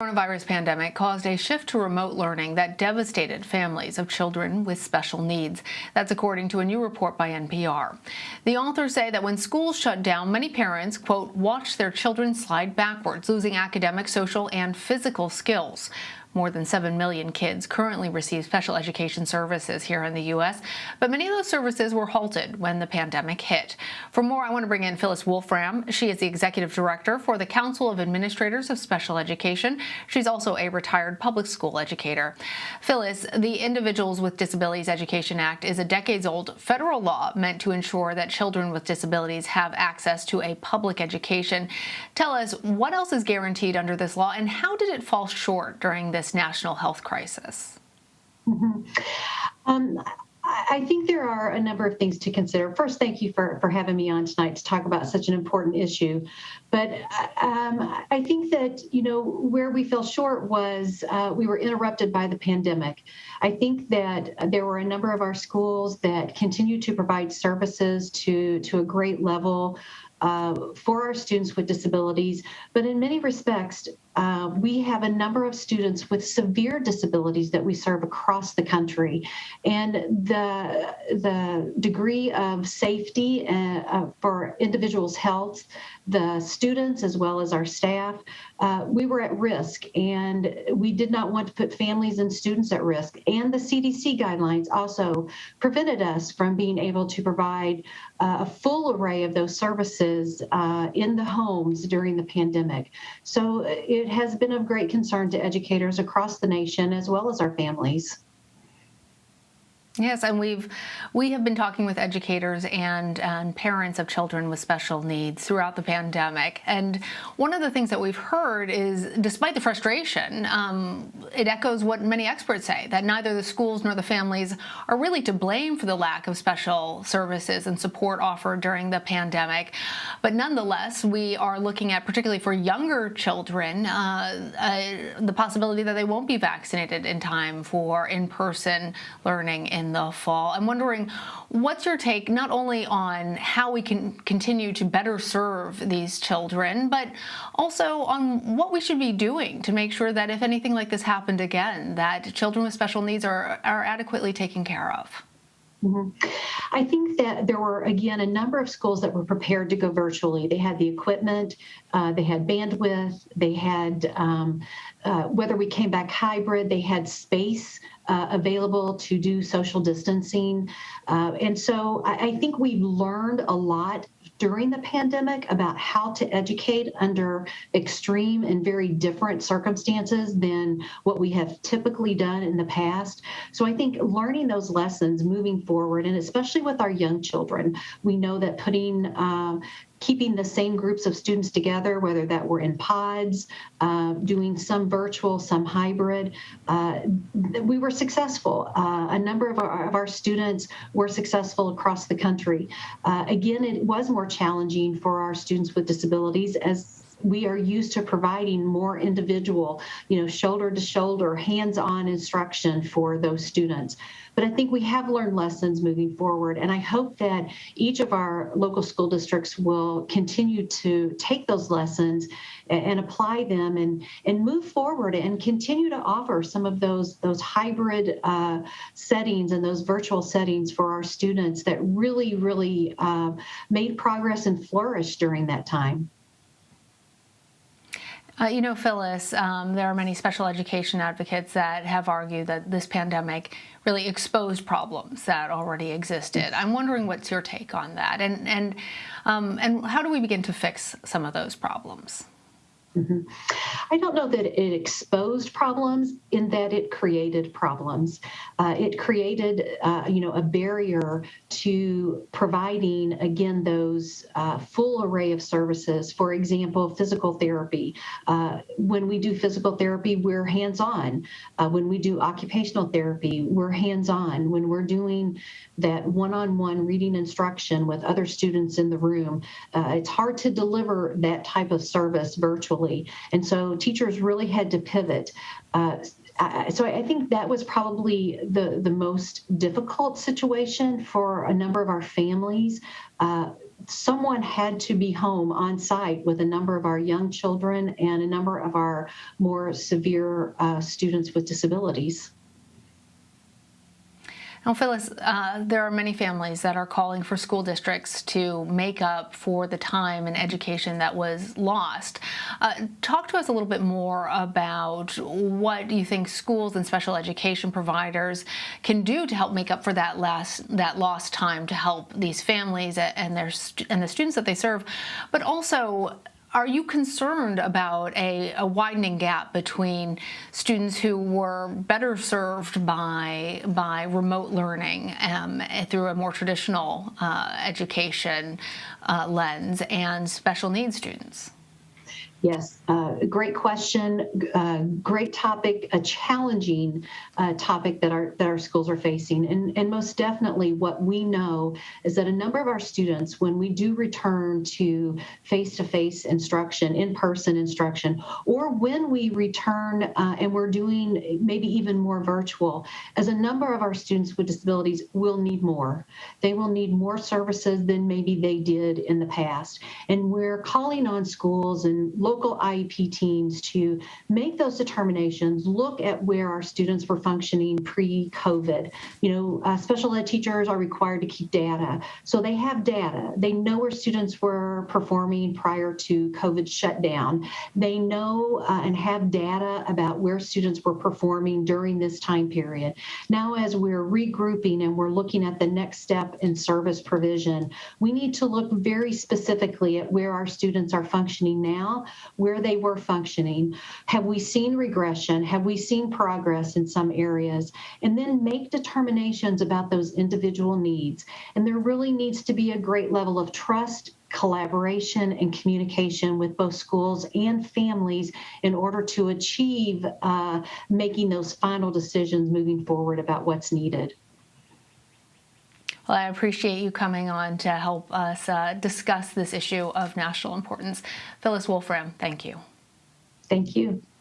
Coronavirus pandemic caused a shift to remote learning that devastated families of children with special needs. That's according to a new report by NPR. The authors say that when schools shut down, many parents, quote, watched their children slide backwards, losing academic, social, and physical skills. More than 7 million kids currently receive special education services here in the U.S., but many of those services were halted when the pandemic hit. For more, I want to bring in Phyllis Wolfram. She is the executive director for the Council of Administrators of Special Education. She's also a retired public school educator. Phyllis, the Individuals with Disabilities Education Act is a decades-old federal law meant to ensure that children with disabilities have access to a public education. Tell us, what else is guaranteed under this law, and how did it fall short during this national health crisis? I think there are a number of things to consider. First, thank you for having me on tonight to talk about such an important issue. But I think that, where we fell short was we were interrupted by the pandemic. I think that there were a number of our schools that continue to provide services to a great level for our students with disabilities, but in many respects, we have a number of students with severe disabilities that we serve across the country, and the degree of safety for individuals' health, the students as well as our staff, we were at risk, and we did not want to put families and students at risk. And the CDC guidelines also prevented us from being able to provide a full array of those services in the homes during the pandemic. So it has been of great concern to educators across the nation as well as our families. Yes, and we have been talking with educators and parents of children with special needs throughout the pandemic. And one of the things that we've heard is, despite the frustration, it echoes what many experts say, that neither the schools nor the families are really to blame for the lack of special services and support offered during the pandemic. But nonetheless, we are looking at, particularly for younger children, the possibility that they won't be vaccinated in time for in-person learning in the fall. I'm wondering, what's your take not only on how we can continue to better serve these children, but also on what we should be doing to make sure that if anything like this happened again, that children with special needs are adequately taken care of? I think that there were, again, a number of schools that were prepared to go virtually. They had the equipment, they had bandwidth, they had, whether we came back hybrid, they had space available to do social distancing. And so I think we've learned a lot during the pandemic about how to educate under extreme and very different circumstances than what we have typically done in the past. So I think learning those lessons moving forward, and especially with our young children, we know that keeping the same groups of students together, whether that were in pods, doing some virtual, some hybrid, we were successful. A number of our students were successful across the country. Again, it was more challenging for our students with disabilities, as we are used to providing more individual, shoulder to shoulder, hands-on instruction for those students. But I think we have learned lessons moving forward, and I hope that each of our local school districts will continue to take those lessons and apply them and move forward and continue to offer some of those hybrid settings and those virtual settings for our students that really, really made progress and flourished during that time. Phyllis, there are many special education advocates that have argued that this pandemic really exposed problems that already existed. I'm wondering what's your take on that, and how do we begin to fix some of those problems? I don't know that it exposed problems in that it created problems. It created, a barrier to providing, again, those full array of services. For example, physical therapy. When we do physical therapy, we're hands-on. When we do occupational therapy, we're hands-on. When we're doing that one-on-one reading instruction with other students in the room, it's hard to deliver that type of service virtually. And so teachers really had to pivot. So I think that was probably the most difficult situation for a number of our families. someone had to be home on site with a number of our young children and a number of our more severe students with disabilities. Now, Phyllis, there are many families that are calling for school districts to make up for the time and education that was lost. Talk to us a little bit more about what you think schools and special education providers can do to help make up for that lost time to help these families and the students that they serve, but also, are you concerned about a widening gap between students who were better served by remote learning through a more traditional education lens and special needs students? Yes, great question, great topic, a challenging topic that our schools are facing. And most definitely what we know is that a number of our students, when we do return to face-to-face instruction, in-person instruction, or when we return and we're doing maybe even more virtual, as a number of our students with disabilities will need more. They will need more services than maybe they did in the past. And we're calling on schools and local IEP teams to make those determinations, look at where our students were functioning pre-COVID. Special ed teachers are required to keep data. So they have data. They know where students were performing prior to COVID shutdown. They know and have data about where students were performing during this time period. Now, as we're regrouping and we're looking at the next step in service provision, we need to look very specifically at where our students are functioning now, where they were functioning. Have we seen regression? Have we seen progress in some areas? And then make determinations about those individual needs. And there really needs to be a great level of trust, collaboration, and communication with both schools and families in order to achieve making those final decisions moving forward about what's needed. Well, I appreciate you coming on to help us discuss this issue of national importance. Phyllis Wolfram, thank you. Thank you.